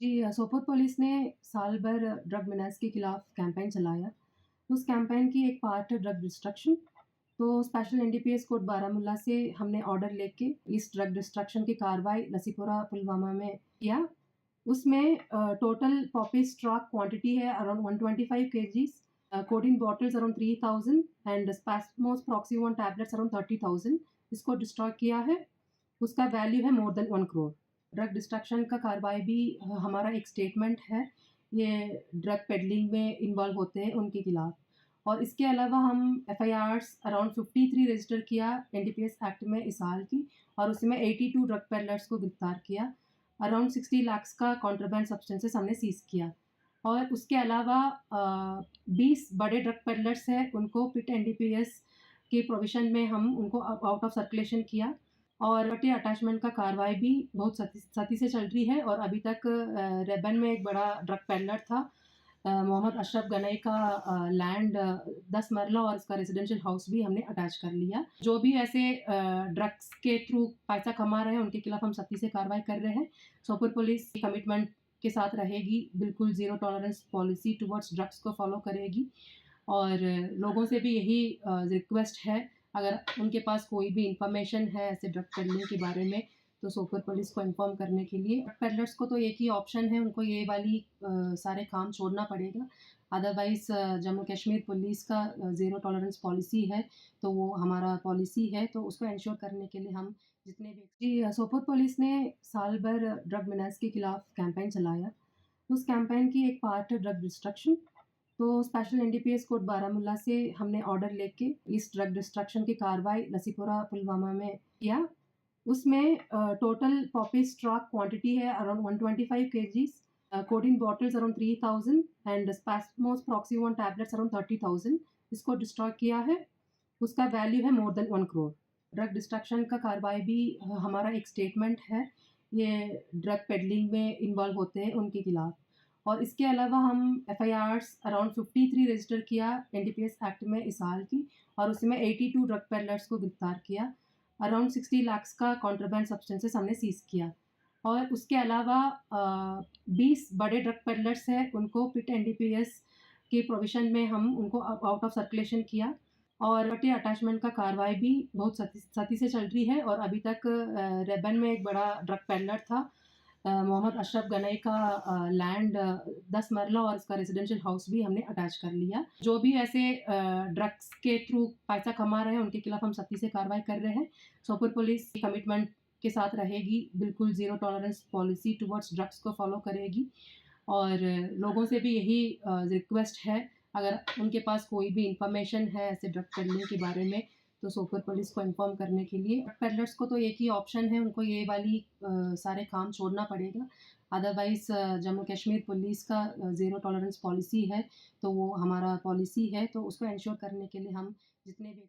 Sopore police ने साल भर ड्रग मीनास के खिलाफ कैंपेन चलाया। उस कैंपेन की एक पार्ट है ड्रग डिस्ट्रक्शन। तो स्पेशल एनडीपीएस कोड बारामूला से हमने ऑर्डर लेके इस ड्रग डिस्ट्रक्शन की कार्रवाई लसीपुरा पुलवामा में किया। उसमें टोटल पॉपी स्टॉक क्वांटिटी है around 125 KGs, codeine bottles around 3000 and spasmo proxyvon tablets around 30,000 इसको डिस्ट्रॉय किया है। उसका वैल्यू है more than 1 crore. Drug destruction का कार्रवाई भी हमारा एक स्टेटमेंट है, ये ड्रग पेडलिंग में इन्वॉल्व होते हैं उनके खिलाफ। और इसके अलावा हम एफआईआर्स अराउंड 53 रजिस्टर किया एनडीपीएस एक्ट में इस साल की, और उसमें 82 ड्रग पेडलर्स को गिरफ्तार किया। अराउंड 60 लाख का कॉन्ट्राबैंड सब्सटेंसेस हमने सीज किया। और उसके अलावा 20 बड़े ड्रग पेडलर्स हैं, उनको पिट एनडीपीएस के प्रोविजन में हम उनको आउट ऑफ सर्कुलेशन किया। और बटे अटैचमेंट का कार्रवाई भी बहुत सती से चल रही है। और अभी तक रेबन में एक बड़ा ड्रग पेडलर था, मोहम्मद अशरफ गनई का लैंड 10 मरला और इसका रेजिडेंशियल हाउस भी हमने अटैच कर लिया। जो भी ऐसे ड्रग्स के थ्रू पैसा कमा रहे हैं उनके खिलाफ हम सख्ती से कार्रवाई कर रहे हैं। सोपुर पुलिस कमिटमेंट के साथ रहेगी, बिल्कुल zero tolerance policy towards drugs को फॉलो करेगी। और लोगों से भी यही रिक्वेस्ट है, अगर उनके पास कोई भी इंफॉर्मेशन है ऐसे ड्रग पेडलिंग के बारे में, तो सोपोर पुलिस को इन्फॉर्म करने के लिए। पेडलर्स को तो एक ही ऑप्शन है, उनको ये वाली सारे काम छोड़ना पड़ेगा। अदरवाइज़ जम्मू कश्मीर पुलिस का ज़ीरो टॉलरेंस पॉलिसी है, तो वो हमारा पॉलिसी है, तो उसको एंश्योर करने के लिए हम जितने भी सोपोर पुलिस ने साल भर ड्रग मीनास के खिलाफ कैंपेन चलाया। उस कैंपेन की एक पार्ट है ड्रग डिस्ट्रक्शन। तो स्पेशल एनडीपीएस कोड बारामूला से हमने ऑर्डर लेके इस ड्रग डिस्ट्रक्शन की कार्रवाई लसीपुरा पुलवामा में किया। उसमें टोटल पॉपी स्टॉक क्वांटिटी है around 125 KGs, codeine bottles around 3000 and spasmo proxyvon tablets around 30,000 इसको डिस्ट्रॉय किया है। उसका वैल्यू है more than 1 crore. Drug destruction का कार्रवाई भी हमारा एक स्टेटमेंट है, ये ड्रग पेडलिंग में इन्वॉल्व होते हैं उनके खिलाफ। और इसके अलावा हम एफआईआर्स अराउंड 53 रजिस्टर किया एनडीपीएस एक्ट में इस साल की, और उसमें 82 ड्रग पेडलर्स को गिरफ्तार किया। अराउंड 60 लाख का कॉन्ट्राबैंड सब्सटेंसेस हमने सीज किया। और उसके अलावा 20 बड़े ड्रग पेडलर्स हैं, उनको पिट एनडीपीएस के प्रोविजन में हम उनको आउट ऑफ सर्कुलेशन किया। और बटे अटैचमेंट का कार्रवाई भी बहुत सती से चल रही है। और अभी तक रेबन में एक बड़ा ड्रग पेडलर था, मोहम्मद अशरफ गनई का लैंड 10 मरला और इसका रेजिडेंशियल हाउस भी हमने अटैच कर लिया। जो भी ऐसे ड्रग्स के थ्रू पैसा कमा रहे हैं उनके खिलाफ हम सख्ती से कार्रवाई कर रहे हैं। सोपुर पुलिस कमिटमेंट के साथ रहेगी, बिल्कुल zero tolerance policy towards drugs को फॉलो करेगी। और लोगों से भी यही रिक्वेस्ट है, अगर उनके पास कोई भी इंफॉर्मेशन है ऐसे ड्रग पेडलिंग के बारे में, तो सोपोर पुलिस को इन्फॉर्म करने के लिए। पेडलर्स को तो एक ही ऑप्शन है, उनको ये वाली सारे काम छोड़ना पड़ेगा। अदरवाइज़ जम्मू कश्मीर पुलिस का ज़ीरो टॉलरेंस पॉलिसी है, तो वो हमारा पॉलिसी है, तो उसको एंश्योर करने के लिए हम जितने भी